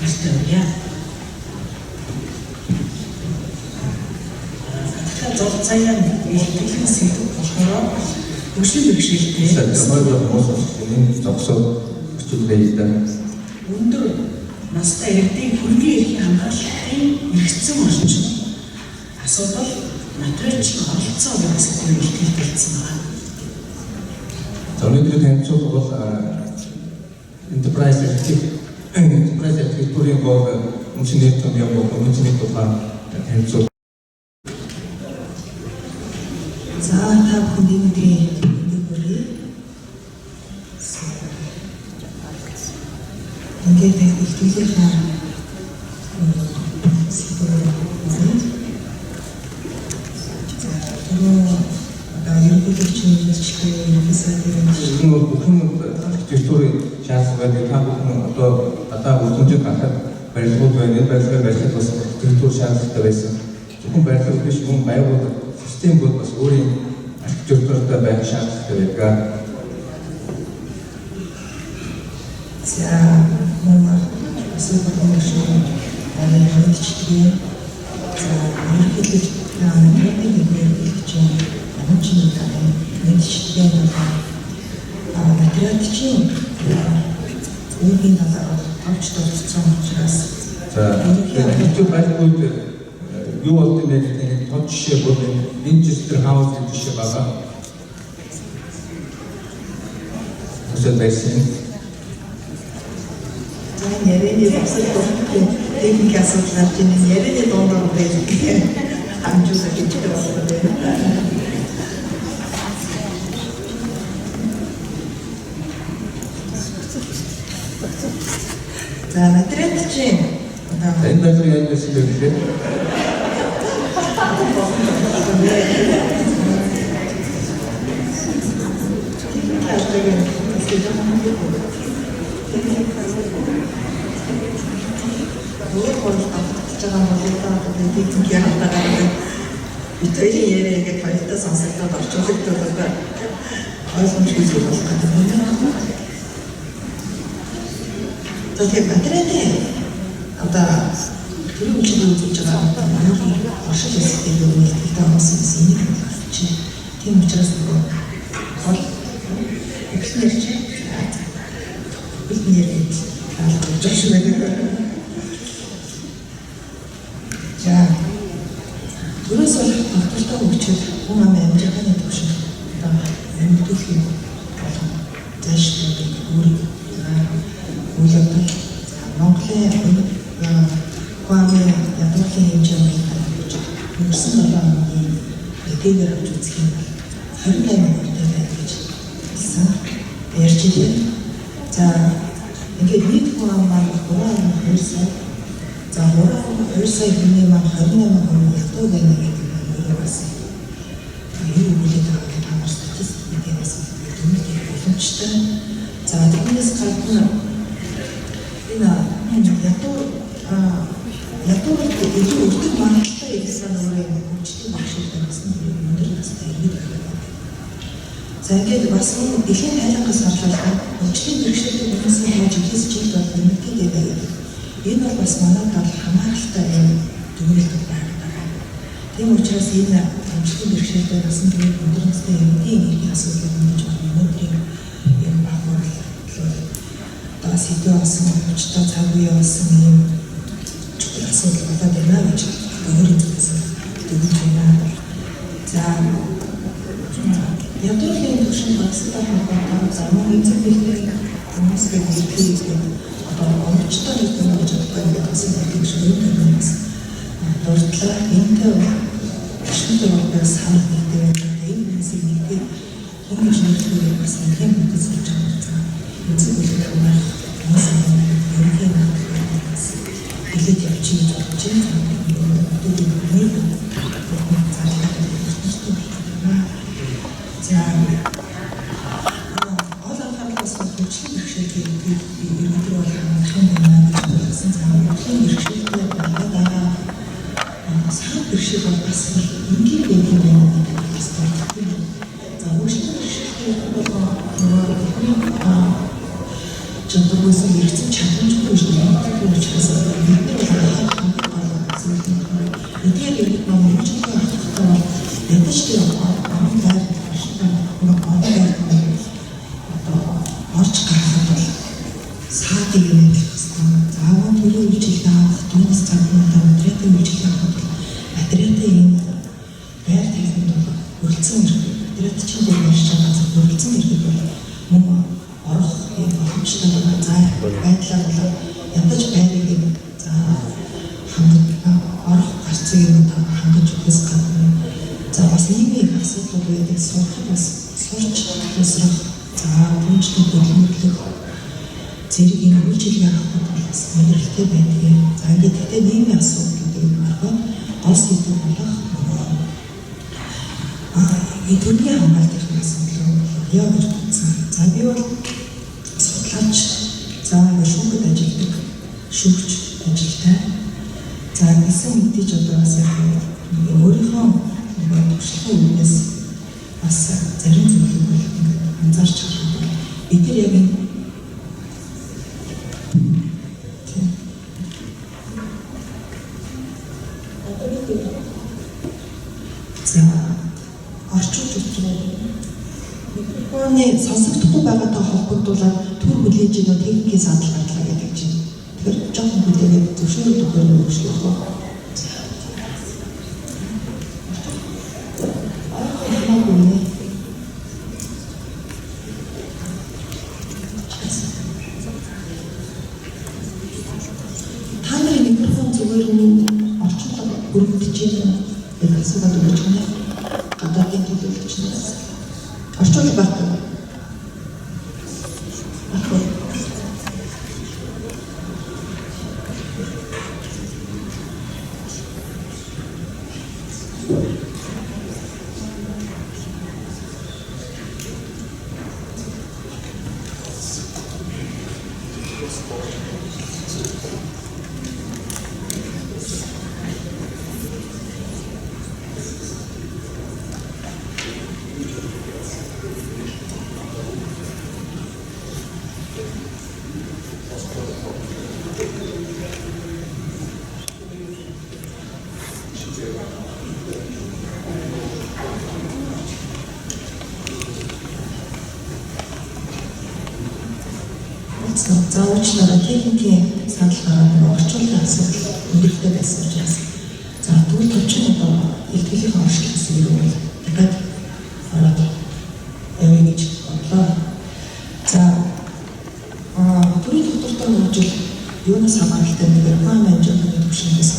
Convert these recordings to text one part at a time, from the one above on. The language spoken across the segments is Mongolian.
Historia. Зурцаяа илтгэл сэдв болохоор өшөө бэрхшээлтэй. Өөрөөр хэлбэл зогсоод өчигдээ Өндөр настай эрдийн хөргийн эрхийн хамгаалалтын эргэцэн орчин асуудал материалын оролцоо гэсэн сэдвээр илтгэлдсэн байна. Өнөөдөр танилцуулга бол enterprise архитектурын гол үндэсний том юм бол үндэсний тухай танилцуулга. За та бүхэнд ингээд ихтгэлийн Энэ бол бүхэн архитектурын шаардлагыг та бүхэн одоо үзүүлж гаргахад барилгууд байна. Барилгын барилгад бас архитектур шаардлагатай байсан. Зөвхөн барилга биш мөн байгууллага систем бол бас өөрийн архитектуртай байх шаардлагатай байдаг. За мөн асуултууд хариулчихъя. За ерөнхийдөө материалын үүргийн талаар авч дурдсан учраас архитектур байгууллагууд юу болдог вэ гэдэг тод жишээ бол Winchester House гэдэг жишээ байна. Үсэл байсан. Ярианы асуудал техник асуудал чинь ярианы дондор байдаг. Амжуулах гэж байна. За материал чинь энэ дээр яаж байсан бэ гэхээр Итогийн яриа ингээд баяртай сонсогдоод орчуулагдаад ойлгомжгүй зүйл болох гэдэг. Тэгэхээр материалын одоо тэр үеийн үзэж байгаа хамгийн оршил хэсгийг нэгтгэдэг болсон юм чи. Тийм учраас гол экспертч бидний за түрээс автоматтай өгчөд хүн амжилтны төвшин одоо амьдуулах болон зайлшгүй үүрэг үйлдэл Монголын Хуамын ядуурлын хэмжээний өнгөрсөн 7 хоногийн эдгээр авч үзэх юм бол 28 хүртэл байна гэж хэлсэн. Ярьж байна. За ингээд нийт Хуам маань 3.2 сая. За 3.2 сая хүний маань 28% ядуу байна гэдэг нь бас юу үлээд байгаа гэдэг амар статистикээс дүнэлт боломжтой. За тэрнээс гадна ядуу илүү өртөг магадлалтай ирсэн өөрийн хүчтэй багшилтай гэсэн өндөр настай иргэд байна. За ингээд бас дэлхийн тайлангаас харлаа хүчтэй бэрхшээлтэй хүмүүсийн хэмжээ жилээс жилд бол нэмэгдээд байдаг. Энэ бол бас манай тал хамааралтай юм дүгнэлт байна. Тийм учраас энэ хүчтэй бэрхшээлтэй насан турш өндөр настай иргэдийн эрхийн асуудлыг нэмж өнөөдрийн юм байгууллага сэдвээ олсон, хүчтэй цаг үе олсон юм асуудал болоод байна гэж өөрийн зүйлсээ дүгнэж байна. За ядуурлын төвшин багастай холбоотой замун эзэмшлийн хүмүүсийн хэлхийг одоо онгоцтой хэлбэр гэж боддог гэсэн хэлбэр шиг юмс дурдлаа энтэй шинжлэхүйс хамт нэгдээ энэ хүмүүсийн нэгдээ хүмүүс нэгдээ бас нэг юм үзэж байгаа. Эцэг хүмүүс Илээд явчих гэж бодож за ол анхаараас хүчтэй бэрхшээлтэй иргэд бол хамтхан байна гэж хэлсэн. За хүчтэй бэрхшээлтэй байгаа сайн бэрхшээл бол бас энгийн байдаг юм байна гэж байна. За хүчтэй бэрхшээлтэй бол чадваргүй хэрэгцээ чадамжгүй гэж байна. хөгжлөд байгаа. За байдлаа бол ядаж байрыг за орох гарцыг юм хангаж өгөхөөс гадна за бас нийгмийн асуудлууд байдаг сурах бас сурч тусрах за бүнжлэг хөдөлмөрлөх зэрэг энэ үйлчилгээ авах бол бас нөлөөлөлтэй байдаг. За ингээд тэгтээ нийгмийн асуудлуудыг харахад гол сэдв болох төрийн хамгаалтын асуудал яа гэж бодсон. За би бол судлаач за шүүхэд ажилладаг шүүгч ажилтай. За гэсэн мэдээж одоо бас яг өөрийнхөө туршлагын үеэс бас зарим зүйлийг бол анзаарч харах. Бид нар яг энэ за орчуулж үзвэл микрофоны сонсогдохгүй байгаатай холбогдуулаад төр хүлээж өгөө техникийн санал гаргалаа гэдэг чинь. Тэгэхээр жоохон хүлээгээд зөвшөөрөл өгөх юм шиг байна. Та нарын микрофон зүгээр нь орчуулга өргөдөж байна. Яг асуулт өгч байна. Гадаадын төлөөлөгчнөөс орчуулга багтана. За уучлаарай техникийн санал гараад орчуулгын асуудал өндөрлөлтэй байсан учраас за тэгвэл төвчин одоо илтгэлийн оршил гэсэн юм бол дахиад ороод явъя гэж бодлоо. За төрийн доктортой хөгжил юунаас хамааралтай нэгээр хаан амжилтны төвшингээс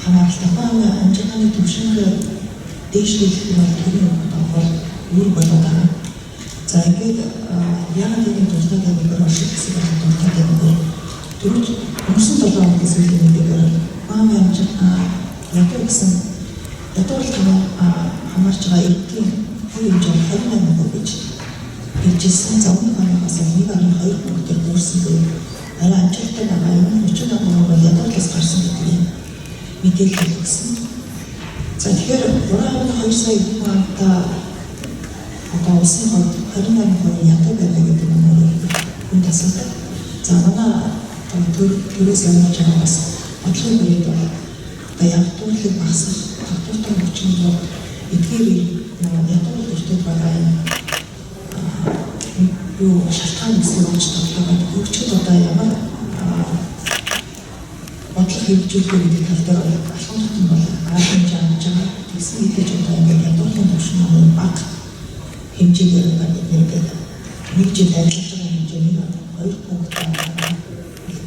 хамааралтай хаан амжилтны төвшингээ дээшлүүлэх нь бол төрийн доктороор үр болоод байгаа. За ингээд яг энэ тусдаа нэг оршил хэсэг дуртай байдаг. Түрүүч өнгөрсөн 7 хоногийн сүүлийн мэдээгээр хаан амжилт ядуу гэсэн ядуу хамаарч байгаа эрдийн хувь хэмжээ 28% гэж хэлжсэн. За өмнөх оноос 1.2 пунктээр буурсан. Арай амжилттай байгаа юм. 30% бол ядуудлаас гарсан гэдэг мэдээлэл өгсөн. За тэгэхээр 3.2 сая хүнтэй одоо улсын хувьд 28% ядуу байдаг гэдэг нь хүн тасалдаг. За манай төрөөс явж байгаа бас бодлогын бүрээд бол одоо ядуудлыг багасгах татвартай хүчин бол эдгээр ядуудлыг бүрдээд байгаа юу шалтгаан гэсэн үг тодорхой хөгжид одоо ямар бодлого хэрэгжүүлэх гэдэг тал дээр алхам тутам бол арга хэмжээ авч байгаа. Тэгсэн мэдээж одоо ингээд ядуудлын түвшин нь бага хэмжээгээр нэг жил арилгаж байгаа хэмжээний 2 пункт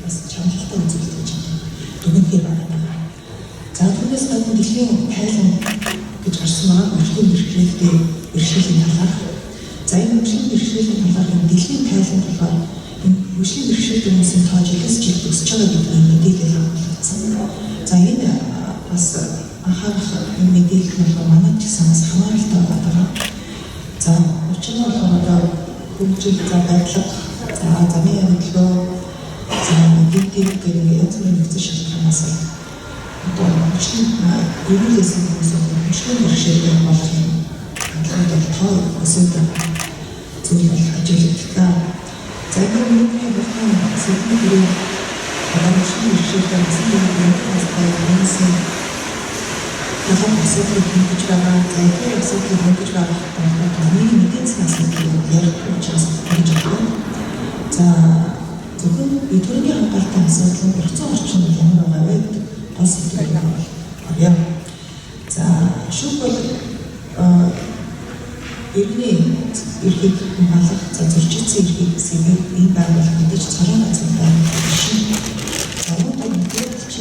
бас чанартай үзүүлэлт гэж дүгнэлт байна. За түүнээс гадна дэлхийн тайлан гэж гарсан байгаа өршөлийн бэрхшээлийн талаар. За энэ өршөлийн бэрхшээлийн талаар дэлхийн тайлан болохоор энэ өршөлийн бэрхшээлтэй хүмүүсийн тоо жилээс жил өсөж байгаа гэдэг мэдээлэл авсан. За энэ бас анхаарах мэдээлэл нь манай ч гэсэн бас хамааралтай байгаа. За учир нь одоо хөгжил за байдлага за замын хөдөлгөөн за мэдээлэл гэдэг янз бүрийн нөхцөл шалтгаанаас одоо ерөнхийдөө хөшгөн бэрхшээлтэй болох юм. Хангалттай тоо өсөж зүйл ажилладаг. За энэ бидний бүхэн сэдвийн одоо хөшгөн бэрхшээлтэй гэсэн талаар асуудлыг хөнгөж байгаа. За энэ асуудлыг хөнгөж байгаа хамгийн эдийн засгийн асуудлыг ярих учраас хөнгөж байгаа. За зөвхөн төрийн хамгаалалтын асуудал процесс орчинд ямар байгаа вэ гэдэг гол сэдвийг авъя. За шүүх бол иргэний эрхийг хамгаалах за зөрчилсөн эрхийг мэдээж цорын газар байна шин. За одоо мэдээд чи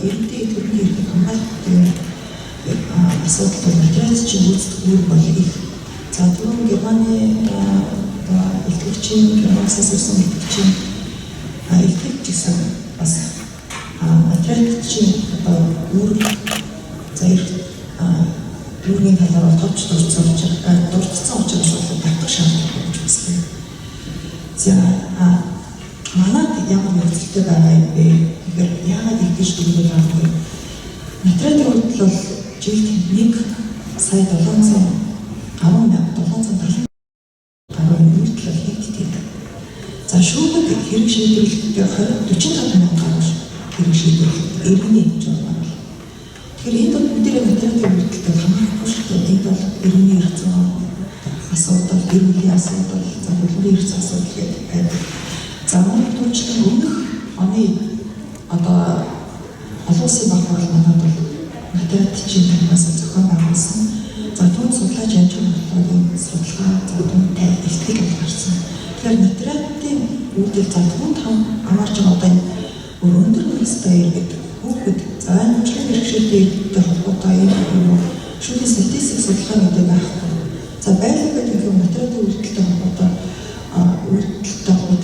эрдээ төрний эрхийг хамгаалах гэдэг асуудал бол материалч чинь үүсдэг үр бол их. За түрүүн Германы илтгэгчийн Германаас ирсэн илтгэгчийн илтгэгч гэсэн бас материалчийн одоо үр за үүний талаар товч дурдсан учраас бол татах шаардлага болж байна. За манайд ямар нөхцөлтэй байгаа юм бэ? Тэгэхээр яагаад ингэж дүгнэж байгаа юм бэ? Материалын хувьд бол жилд 1,770,000 гаруй нийтлэл хийгддэг. За шүүхэд хэрэг шийдвэрлэхдээ 45,000 гаруй хэрэг шийдвэрлэдэг иргэний хэмжээ байна. Тэгэхээр энэ бол бидний материалын үйлдэлтэй хамаарахгүй шүү дээ. Энэ бол иргэний эрх зүйн асуудал, гэр бүлийн асуудал, за хөлбөрийн эрх зүйн асуудал гэдэг байдаг. За манай түүнчлэн өмнөх оны одоо олон улсын банк бол манайд бол материалчийн танаас зохион байгуулсан. За түүнд судлаач амжилт бодлогын судалгаа за түүнтэй илтгэл гарсан. Тэгэхээр материалын үйлдэл за түүнд хамаарч байгаа одоо энэ өндөр настай иргэд хүүхэд за хөгжлийн бэрхшээлтэй иргэдтэй холбоотой юм шүүхийн статистик судалгаануудыг байхгүй. За байлгүй гэдэг нь материалын үйлдэлтэй холбоотой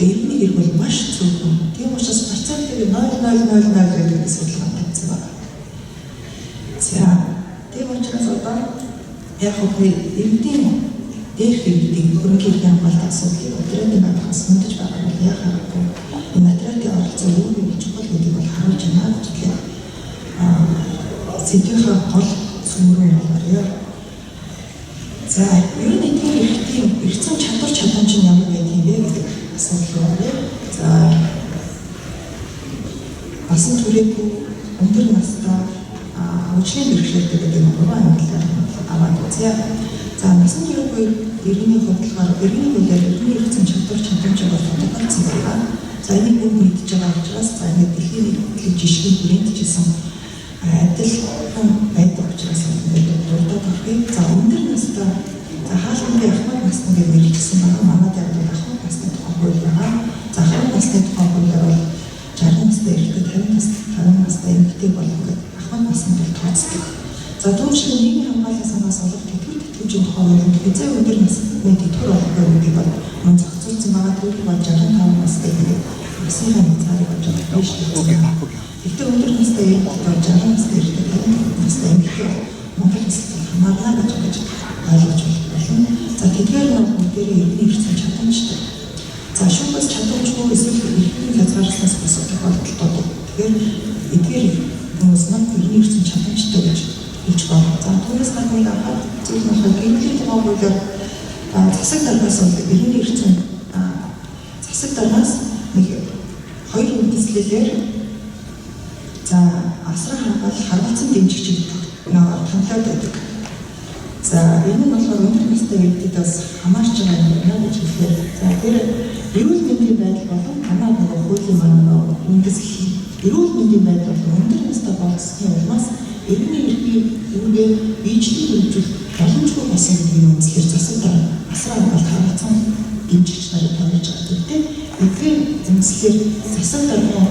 иргэний хэрэг бол маш цөөхөн. Тийм учраас процентыг 0,000 гэдэг судалгаа тавьсан байна. За тийм учраас одоо яг хөө иргэдийн дээрх иргэдийн хөрөнгөний хамгаалалт асуудлыг материалын байдлаас хөндөж байгаа бол яхаагүй энэ материалын оролцоо юу гэж чухал гэдгийг бол харуулж байна гэж хэлээ. Сэдвийнхаа гол сүмрэн болоорой. За ер нь эдгээр иргэдийн эрх зүйн чадамж нь ямар байдаг юм бэ гэдэг асуудал байна. За басан түрээгүй өндөр настай хөгжлийн бэрхшээлтэй гэдэг нь 3 ангиллаар аваад үзье. За насан туршаагүй иргэний хөдөлгөөр иргэний хуулиар иргэний эрх зүйн чадамжийг тодорхойлсон байгаа. За энийг бүгд мэдж байгаа учраас за энэ дэлхийн жишгийн бүрэндэжсэн адил байдаг учраас ингээд дурдаад орхив. За өндөр настай за хаалганы ахмад насны гэж нэрлэсэн байгаа. Манайд яг ахмад насны тухай хууль байгаа. За ахмад насны тухай хуулиар бол 60 настай иргэд 50 настай эмэгтэй болох гэдэг ахмад насны бол тооцдог. За түүнчлэн нийгмийн хамгааллын санаас олох тэтгэврийн тухай хуулинд хязгаар өндөр насны тэтгэвэр олох гэдэг бол мөн зохицуулсан байгаа. Түүнийг бол 65 настай гэдэг насны хязгаарыг болж байгаа биш үү? Тэгтээ өндөр настай иргэд 60 настай иргэд 50 настай эмэгтэй Монгол улсад хамаарна гэж ойлгож байна. За тэдгээр нь бүгдээрээ иргэний эрх зүйн чадамжтай. За шүүхээс чадамжгүй эсвэл иргэний хязгаарчлаас босох тохиолдолд тэгэхээр эдгээр хүмүүс маань иргэний эрх зүйн чадамжтай гэж хэлж байна. За түүнээс гадна хаад зүйл нь гэрлийн тухай хуулиар засаг даргаас бол иргэний эрх зүйн засаг даргаас нэг хоёр үндэслэлээр за асран харгалзан дэмжигчид томлоод байдаг. За энэ нь болохоор өндөр настай иргэдээс хамаарч байгаа юм байна гэж хэлээ. За тэр эрүүл мэндийн байдал болон танаа нөгөө хуулийн маань үндэслэл эрүүл мэндийн байдал болон өндөр настай болцсны улмаас иргэний эрхийг үүгээ биечлэн хөгжүүлэх боломжгүй болсон гэдгийг үндэслэлээр засаг дарга асран харгалзан дэмжигч нарыг тавьж байгаа гэдэг. Эдгээр үндэслэлээр засаг даргын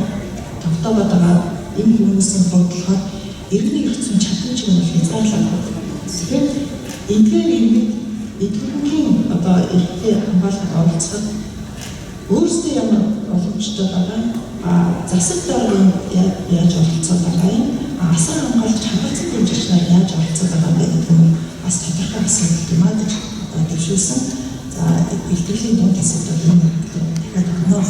тогтоогоод байгаа энэ хүмүүсийн бодлоход иргэний эрх зүйн чадамжийг нь хязгаарлах. Тэгэхээр эдгээр иргэд эдгээрийн одоо эрхтэй хамгаалахад оролцоход өөрсдөө ямар боломжтой байгаа засаг даргын яаж оролцоод байгаа юм асар хамгаалж хамгаалсан дэмжигч нар яаж оролцоод байгаа гэдэг нь бас тодорхой асуудал юм аа гэж дэвшүүлсэн. За бэлтгэлийн дунд асуудал юм дахиад өгнө.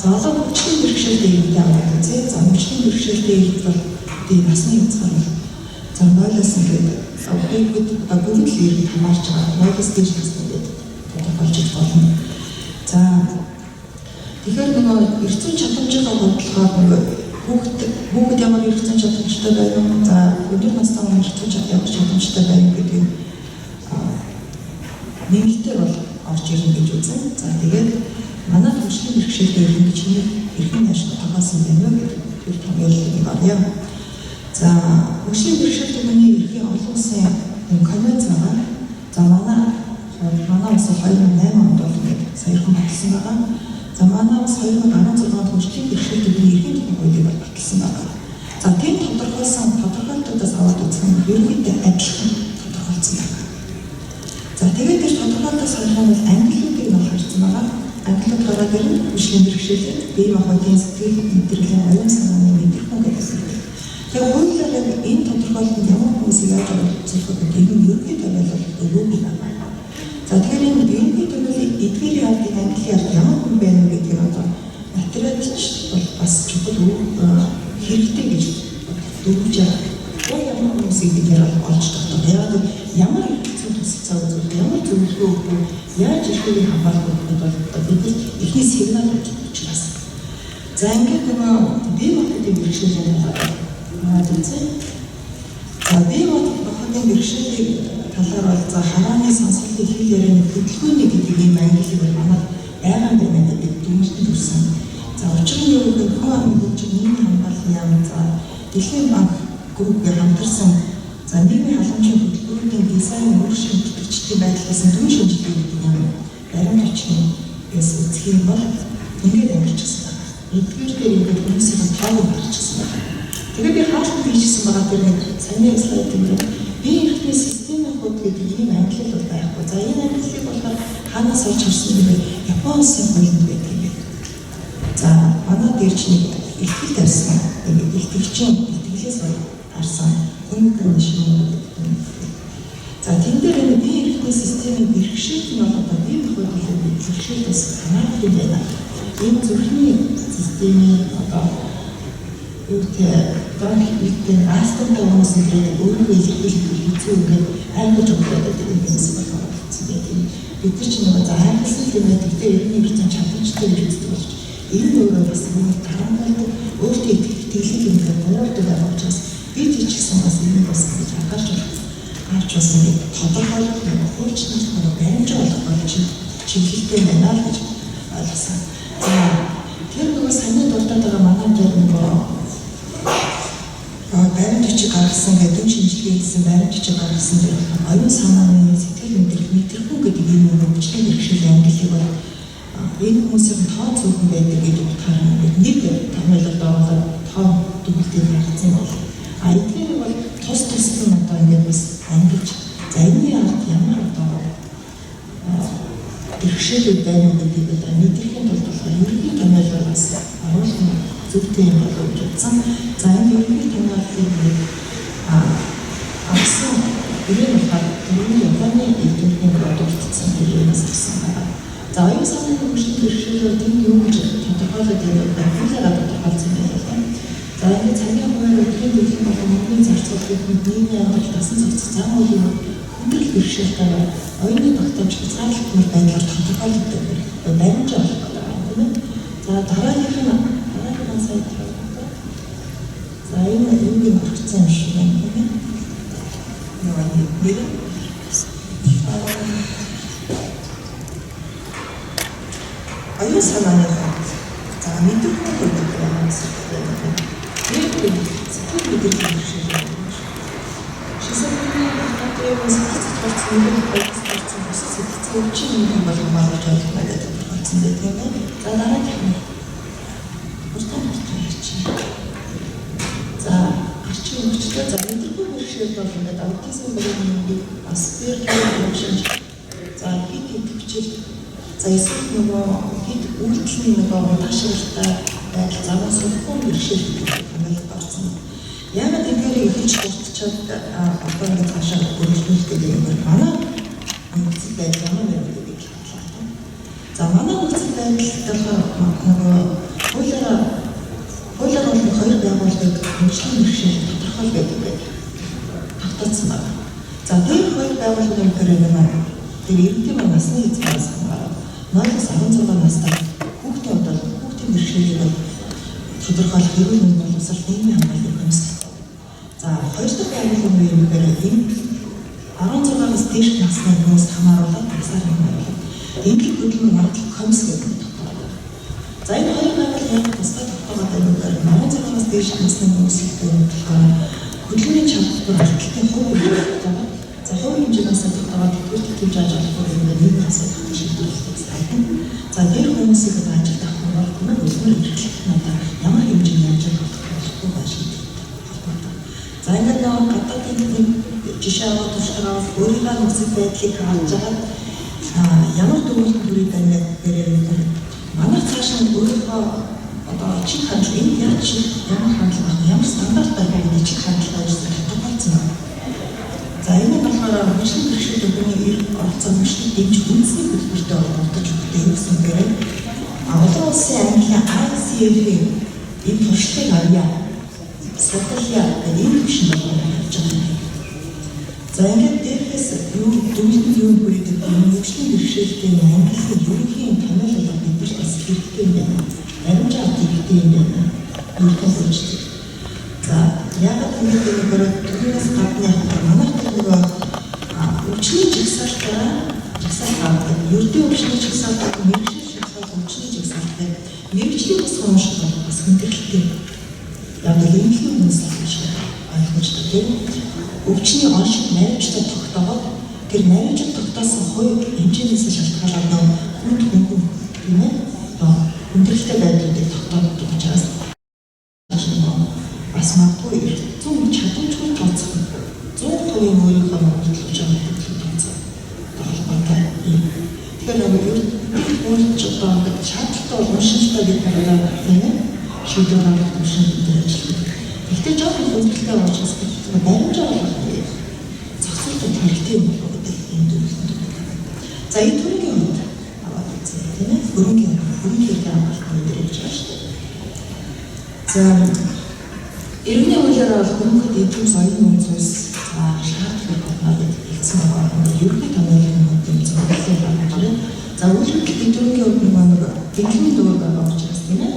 За олон хүчний бэрхшээлтэй иргэд аваад үзье. За хүчний бэрхшээлтэй иргэд бол насны хязгаар бол за 0-аас ингээд бүгд л иргэд хамаарч байгаа. 0-аас дээш насны гэдэг тодорхойлж болно. За тэгэхээр нөгөө эрх зүйн чадамжийнхаа бодлохоор нөгөө хүүхэд ямар эрх зүйн чадамжтай байх юм. За өндөр настай хүн эрх зүйн чадамжтай байх гэдэг нэмэлтээр бол орж ирнэ гэж үзэн. За тэгээд манай хүчний бэрхшээлтэй иргэн чиний эрхэн ашиг тоогоосон байна уу гэдэг тэр томьёолыг авъя. За хүчний бэрхшээлтэй хүний эрхийн олон улсын конвенц байгаа. За манай улс 2008 онд бол саяхан батлсан байгаа. За манайс 2016 онд хөгжлийн бэрхшээлүүдийн эрхийн тухай хуулийг баталсан байна. За тийм тодорхойлолтуудаас аваад үзэх юм бол ерөнхийдөө адилхан тодорхойлсон байна. За тэгээд тэр тодорхойлолтоос харах юм бол ангиллуудыг нь харсан байгаа. Ангиллууд гараад ирэн хөгжлийн бэрхшээлүүд бие махбодын сэтгэл мэдрэлийн оюун санааны мэдрэхүүн гэсэн. Тэгэхээр хуулиар яг энэ тодорхойлолтод ямар хүмүүсийг яаж оруулах вэ гэдэг нь ерөнхий тавилал өгөөгүй байна. За тэгэхээр энэ ерөнхий тавилын эдгээрийн ардыг англи ард ямар хүн байна вэ гэдгийг одоо материалч бол бас чухал хэрэгтэй гэж дүгнэж байгаа. Ямар хүмүүсийг бид олж тогтоох. Яг ямар хэцүү тусалцаа үзүүлэх, ямар зөвлөгөө өгөх, яаж ирэхийг хамгаалах гэдэг бол бидний ихний сигнал учраас. За ингээд нөгөө бие махбодын бэрхшээлийн талаар үзье. За бие махбодын бэрхшээлийн талаар бол за харааны сонсголтын хэл ярианы хөдөлгөөний гэдэг ийм англи бол манай байгаан байна гэдэг дүгнэлтэд хүрсэн. За учир нь юу гэвэл хүн амын хөгжлийн хамгааллын яам за дэлхийн банк группээр хамтарсан за нийгмийн халамжийн хөтөлбөрийн дизайн үр шимтгчдийн байдлаас нь түн шинжилгээ гэдэг юм баримт очны яс үзэх юм бол ингээд амжилтсан байна. Эдгээр дээр ингээд хүмүүсийн тоог гарчихсан байна. Тэгээд би хаалт хийжсэн байгаа тэр нэг саний слайд юм байна. Би ихтэй системийн хот гэдэг ийм англи бол байхгүй. За энэ англиг болохоор хаанаас олж харсан юм бэ? Японоос хуулинд байдаг юм. За манай дээр ч нэг ихтгэл тавьсан. Тэгээд ихтгэгчийн итгэлээс харсан. Энэ шинэ. За тэн дээр энэ бие эрхтний системийн бэрхшээлт нь бол одоо бие махбодын бэрхшээлээс хамаардаг байна. Энэ зүрхний системийн одоо үүдээ астамтай хүмүүс ингээд өөрийгөө илэрхийлэх хэцүү ингээд ангиж өгдөг юмс болохоор тийм бид нар ч нэг за ангилсан юм байдаг те ерний хэрэгцээ чадварчтай гэж үздэг болж энэ өөрөө бас нэг таамаглал өөртөө итгэл ингээд буурдаг байгаа учраас бид ч гэсэн бас энэ бас гэж анхаарч бас нэг тодорхойлох юм хөөчнөд нэг баримж болгох чиглэлтэй байна л гэж ойлгосон. За тэр нөгөө саний дуртад байгаа манай дээр нөгөө баримт бичиг гаргасан гэдэг шинжилгээ хийсэн баримт бичиг гаргасан дээр оюун санааны сэтгэл мэдрэх мэдрэхүүн гэдэг юм хөгжлийн бэрхшээлийн ангиллыг бол энэ хүмүүсийн тоо зөвхөн байдаг гэдэг утгаараа нэг томьёолоо тоо дүгнэлтээр гаргасан бол эдгээр бол тус тусдан одоо ингээд бас ангиж за энэний ард ямар одоо бэрхшээлүүд байна гэдгийг одоо мэдрэхийн тулд болохоор ерөнхий томьёолоос оруулах зөвхөн юм болж утсан. За энэ ерөнхий томьёолын авсан ирэх болохоор түрүүний Японы эдгээрийн продуктцсан хэрэгээс авсан байна. За оюун санааны хөгжлийн бэрхшээлүүд энэ юу гэж тодорхойлоод байгаа вэ? Тодорхойлсон байна. За энэ цагийн хуваар өдрийн төлөв болон мөнгөний зарцуулалтыг нийгмийн амжилт тасан зохицох зам үеийн хүндрэл бэрхшээлтэй оюуны багтаамж хязгаарлалтмар байдлаар тодорхойлогддог баримж болох байна. За дараагийнх нь сайд за энэ юугийн хүрсэн юм шиг байна. Оюун санааны за мэдрэхүүн гэдэг юм байна. Сэтгэл мэдрэхүүн бэрхшээл. Шизофрени хатагаас сэтгэл хөдлөлтөд сэтгэл зүйн юм болон маргааш ойлгох гэдэг болсон байдаг юм байна. За дараагийнх нь за арчин өгчтэй за мэдрэхүүн бэрхшээл бол ингээд аутизм болон аспергер бэрхшээл за хэд хүчил за эсвэл нөгөө хэд үйлдэлийн нөгөө удаашралтай байдал заваа сулхуун бэрхшээл гэдэг юм болсон. Яагаад тэгэхээр ихэнх дуртчаад одоо ингээд цаашаа өргөжлүүлдэг юм бол манай нөхцөл байдал ямар байна гэдгийг харуулсан. За манай нөхцөл байдал болохоор нөгөө хуулиар бол хоёр байгууллагыг хөгжлийн бэрхшээл тодорхойлдог гэдэг тогтоосон байна. За тэр хоёр байгууллагын төрөлд тэр эрдэмтэн насны эзэмээс хамааран 0-16 настай хүүхдийн бэрхшээлийг тодорхойлох эрүүл мэндийн боловсрол нийгмийн хамгааллын комисс. За хоёр дахь байгууллагын үеийн энэ 16-аас дээш насны хүмүүст хамааруулаад тасаар хамааруулаад энэний хөдөлмөр магадлал комисс гэдэг нь тогтоодог. За энэ хоёр байгууллага яг тусгай тогтоогоод байгаа нь 16-аас дээш насны хүмүүсийн болохоор хөдөлмөрийн чадвар ардталтын хувь хэрэгтэй. За хувийн хэмжээс тогтоогоод тэтгэврт төвж ажиллах юм нэг насаа шийдвэрлэх сайхан. За тэр хүмүүсийг ажилд авах бол тэр өсмөр эрхлэх надад ямар хэмжээний ажил болохгүй ба шийдвэр. За ингээд нэг гадаадын нэг жишээ аваад тушраад өөрийнхөө нөхцөл байдлыг харуулж байгаа ямар дүгнэлт бүрийг ингээд нэрээр манай цааш нь өөрийнхөө одоо чих хандлага энэ яаж ямар хандлага ямар стандарт байгааг нь чих хандлага гэж тодорхойлсон байна. За энэ нь болохоор мөчний бэрхшээл өгөөний эрх оролцоо мөчний дэмж үндэсний хөтөлбөртөө оролцож өгдөг гэсэн дээрээ олон улсын английн ICF-ийн энэ туршлагыг авъя. Саталия гэдэг энэ төвшин болгож байгаа юм. За ингээд дээрээс юу дүнлэн юу бүрийдэг юм мөчний бэрхшээлтэй английн ерөнхий таниалал бидэрт бас хэрэгтэй юм байна. Баримжаа хэрэгтэй юм байна. Өөртөө үүсдэг. За яагаад гэвэл түрүүнээс гадна манайх нөгөө өвчний жигсаалтаа ердөө өвчний жигсаалтаа мэрэгжлийн жигсаалт өвчний жигсаалтаа мэрэгжлийн бас уушиг бас хүндрэлтэй. Яг л энэ хүмүүс шиг ойлгомжтой тийм өвчний оншиг найрамчтай тогтоогод тэр найрамчтай тогтоосон хувь хэмжээнээс шалтгаалаад хүнд хөнгөн тийм ээ хүндрэлтэй байдлыг тогтоогддог учраас бас магадгүй зөв чадамжгүй тооцох 100% өөрийнхөө бодлож байгаа гэдэг юм. Тэгэхээр өөрч одоо шаардлагатай уншилтаа гэдэг нь тийм шийдвэр гаргах төвшөнд ажилладаг. Гэхдээ жоохон хүндрэлтэй учраас баримжаа болгох зохицуултад хэрэгтэй юм болов гэдэг юм дүгнэлт. За энэ түрүүгийн үед аваад үзье тийм ээ. Хөрөнгөний хамгаалалт нэрэж байгаа шүү дээ. За иргэний хуулиар бол хүмүүст эдгээр соёлын үндэс шаардлага байна гэдэг хэлсэн байгаа. Ерөнхий таниаллын үндэс зөвлөлөө гаргаж. За үүрэг хэдүүргийн үед нэг гинхний дуур байгаа учраас тийм ээ.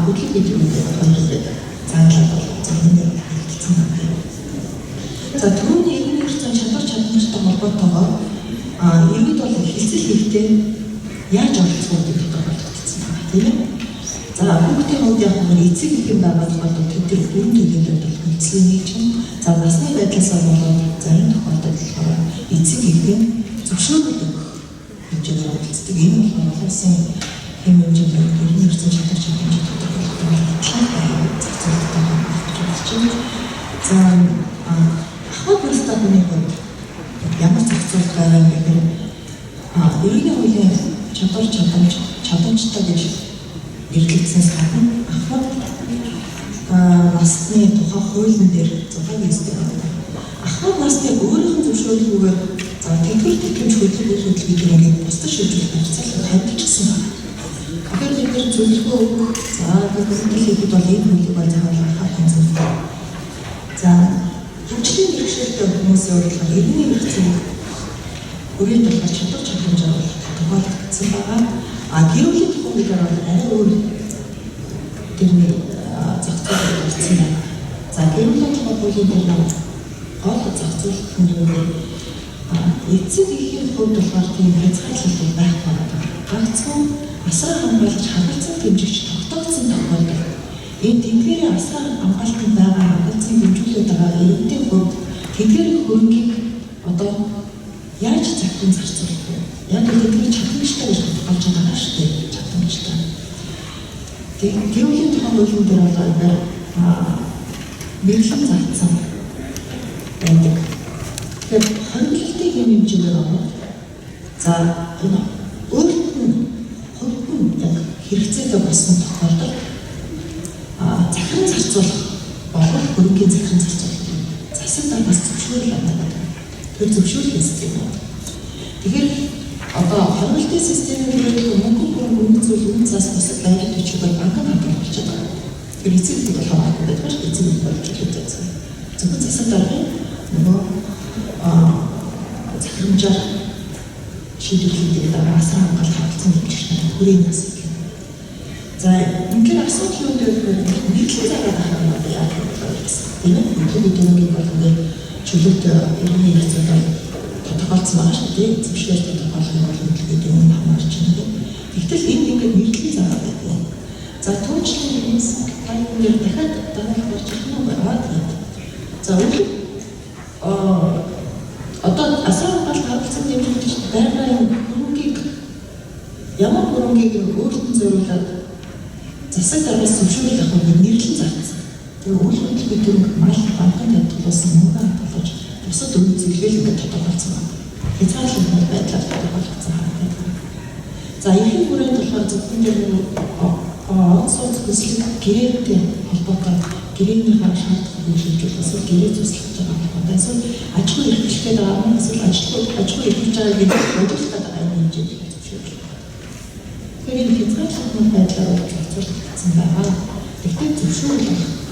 Хөдөлгөөн хэдүүрийн хуулиар заалаад зөвхөн хэлсэн байна. За түрүүний иргэний хэрэгцээ чадвар чадамжтай холбоотойгоор иргэд бол хэлцэл хийхдээ яаж оролцох вэ гэдэг тодорхойлогдсон байна тийм ээ. За хүүхдийн хувьд яг нэг эцэг их юм байгаа бол тэд тэр бүрэн төлөвлөлт бол хөлцлийн нийгэм. За насны байдлаас болоод зарим тохиолдолд болохоор эцэг их нь зөвшөөрөл өгөх хэмжээгээр оролцдог. Энэ бол улсын хэм хэмжээгээр иргэний хэрэгцээ чадвар чадамжтай тодорхойлогдсон байна. За ахмад настай хүний хувьд ямар зохицуулт байгаа юм гэхээр иргэний хуулийн чадвар чадамжтай гэж эргэлзээс гадна ахмад насны тухай хуулийн дээр зохиог хийдэг. Ахмад насны өөрийнх нь зөвшөөрлгүйгээр за тэтгэвэр тэтгэмж хөдөлгөөн гэдэг ингээд бусдад шийдвэрлэх харьцаалт тавьчихсан байна. Тэгэхээр бид нэр зөвлөгөө өгөх за гэхэд бол энэ хуулийг бол заавал анхаарах хэрэгтэй. За хөгжлийн бэрхшээлтэй хүмүүсийн урилга иргэний хэрэгцээ өрөөнд болох чадвар чадамжаар тодорхойлогдсон байгаа. Гэр бүлийн тухайгаар бол арай өөр тэрний зохицуулалт болсон байна. За гэр бүлийн тухай хуулийн дээр гол зохицуулалт нь юу вэ? Эцэг эхийн хувьд болохоор тийм хязгаарлалт байх байна. Ганцхан асран хамгаалагч хангалттай дэмжигч тогтоогдсон тохиолдолд энэ тэдгээрийн асран хамгаалтанд байгаа хангалттай дэмжүүлээд байгаа иргэдийн хувьд тэдгээрийн хөрөнгийг одоо яаж захин зарцуулах вэ? Яг л тэдний чадамжтай гэж бодож байгаа шүү дээ. Чадамжтай. Тэгээд гэрүүлийн тухай хуулийн дээр бол мэдлэг зарцсан байдаг. Тэгэхээр хангалттай хэмжээгээр авах. За энэ өөрт нь хувьд нь яг хэрэгцээтэй болсон тохиолдолд захиран зарцуулах болон хөрөнгөний захиран зарцуулах засаг даргаас зөвшөөрөл авдаг. Тэр зөвшөөрөл хийсэн юм. Тэгэхээр одоо хангалттай системийн бүрэлдэхүүн мөнгө зүйл үнцээс бусад байрны төчгөөр банкнд хамтран болчиход байгаа. Тэр эцэг их болох байгаа гэдэг чинь эцэг их болж байгаа. Зөвхөн засаг даргын нөгөө захирамжаар шийдвэрлэдэг байгаа асран хамгаалах хангалттай хэмжээний хүрээний нас гэх юм. За ингээд асуудал юу гэвэл нийтлэг зараад байгаа юм яа гэсэн. Энэ нийтлэг дөрөнгөний болгоны чөлөөт иргэний хэрэгцээтэй тодорхойлсон байгаа шүү дээ. Зөвшөөрөлт тодорхойлох бол нийтлэг дөрөнгөний хамаарч байна. Тэгтэл энэ ингээд нийтлэг зараад байдаг. За түүнчлэн юмс тайлбар дахиад дараах болж ирэх юм байна. За мөнгийг өөртөө зориулаад засаг дараас зөвшөөрөл авах гэж нэрлэн зарцсан. Тэгээ үйл хөдлөл бид мал банкнд төлөвлөсөн мөнгө хадгалж бусад үйл зүйлээ ингээд тодорхойлсон байна. Хязгаарлалт байдлаар тодорхойлсон байна. За ихэнх бүрийн болохоор зөвхөн онцлог хүслийг гэрээтэй холбоотой гэрээний хаан шаардлагыг үйлчилж эсвэл гэрээ төслөж байгаа холбоотой эсвэл аж ахуй эрхлэлтэй байгаа эсвэл аж ахуй эрхлэж байгаа гэдэг бодлоготой байгаа хэмжээнд зөвшөөрөл. Тэгэхээр энэ хязгаарлалт байдлаар зөвшөөрлөгдсөн байгаа. Гэхдээ зөвшөөрөл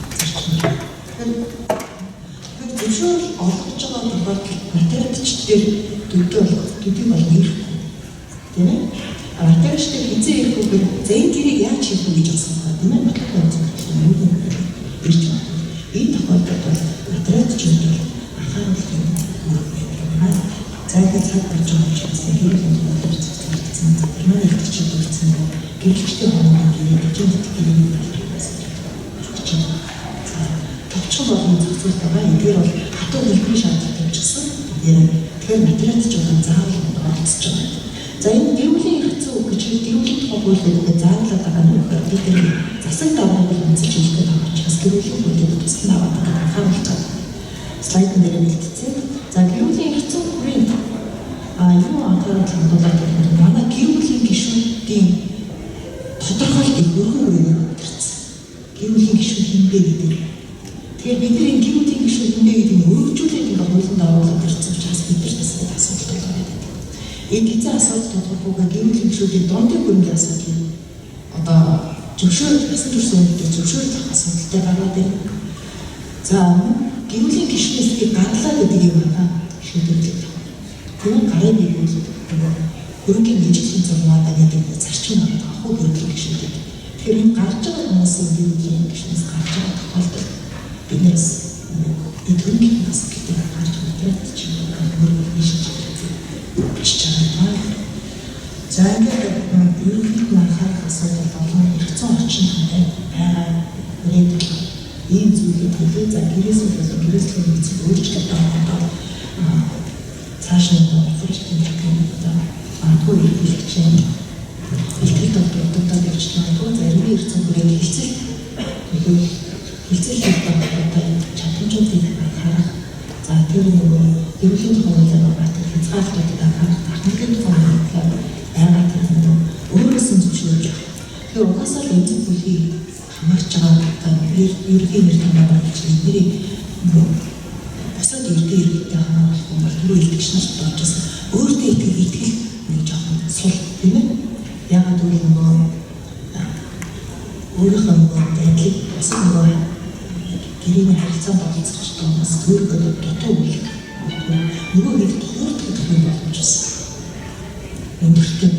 зөвшөөрөл олгож байгаа тохиолдолд материалчдээр төдий бол нэрэхгүй. Тийм ээ? Материалчдад хизээ ирэхгүй за энэ гэрийг яаж хийх вэ гэж асуух тийм ээ? Ирж байна. Энэ тохиолдолд бол материалчдад анхааруулах юм байна. Зайгаа цаг болж байгаа учраас хэрэг юм болсон. Манай ихчид үлдсэн нь гэрчтэй хооронд гэрээ гэрээ товчхон болон зөвцөл байгаа. Эдгээр бол хатуу хэлбэрийн шаардлагатай учраас тэгэхээр материалч болон заавал олцож байгаа. За энэ гэрүүлийн эрх зүйн гэж гэрүүлийн тухай хуулиуд зааварлаад байгаа нь болохоор бид засаг даваагаар үнэлж хэлдэг байгаа учраас гэрүүлийн хуулиуд тусгай аваад анхааруулж байгаа. Слайд дээр бэлтгэсэн. За гэрүүлийн эрх зүйн хүрээнд юу анхааруулж хандуулаад манай гэрүүлийн гишүүдийн тодорхойлт их өргөн үрээр өгдөрсөн. Гэрүүлийн гишүүд хинбэ гэдэг. Тэгэхээр бид нар энэ гэрүүлийн гишүүд хинбэ гэдэг нь өргөжүүлээд ингээ хуулинд оруулаад ирсэн учраас бид нар бас асуудал байна. Энэ хэзээ асуудал тодорхойгоо гэрүүлийн гишүүдийн дундын хөрөнгөний асуудал одоо зөвшөөрөл басан төрсөн үйлдэл зөвшөөрөл авах асуудалтай байгаа дээ. За гэрүүлийн гишүүдийг гандлаа гэдэг юм байна. Гишүүдийг тэр гарын нэг үйл хөрөнгөний нэгжлийн зурмаадаа гэдэг зарчим байна. Хуу хөрөнгөний гишүүд. Тэгэхээр энэ гарч байгаа хүмүүсийн гэрүүлийн гишнээс гарч байгаа тохиолдолд биднээс эдгэрийн нас гэдэг гарч байгаа чинь хөрөнгөний шийдвэр гэж байгаа. За ингээд ерөнхийдөө анхаарах асуудал болон эрх зүйн орчин хэмжээ байгаа үрээд ийм зүйлүүд хэлээ. За гэрээсээ нэгцэн өөрчлөлт аваад цааш нь ухаж тэмдэг одоо магадгүй хэлчих юм. Илтгэл доктортой явж магадгүй зарим эрх зүйн хүрээнд хилцэл одоо чадамжуудыг анхаарах. За тэр нөгөө гэрүүлийн тухайд байгаа хязгаарлалтуудыг анхаарах, техникийн тухайд байгаа тэр өөрөөс нь зөвшөөрж байгаа. Тэгэхээр угаасаа л эзэн бүхий хамаарч байгаа ерөнхий нэр томьёо болж бидний бусад ердийн иргэдтэй хамаарах юм бол түрүү илтгэж нарт оржсэн. Өөртөө итгэл нэг жоохон сул тийм ээ. Яагаад гэвэл нөгөө өөрийнхөө байдлыг бусад нөгөө гэрээний харилцаа боловсрох хүмүүс өөрөөр дутуу үйл нөгөө хэд хуурдах юм болж байна. Өндөртэй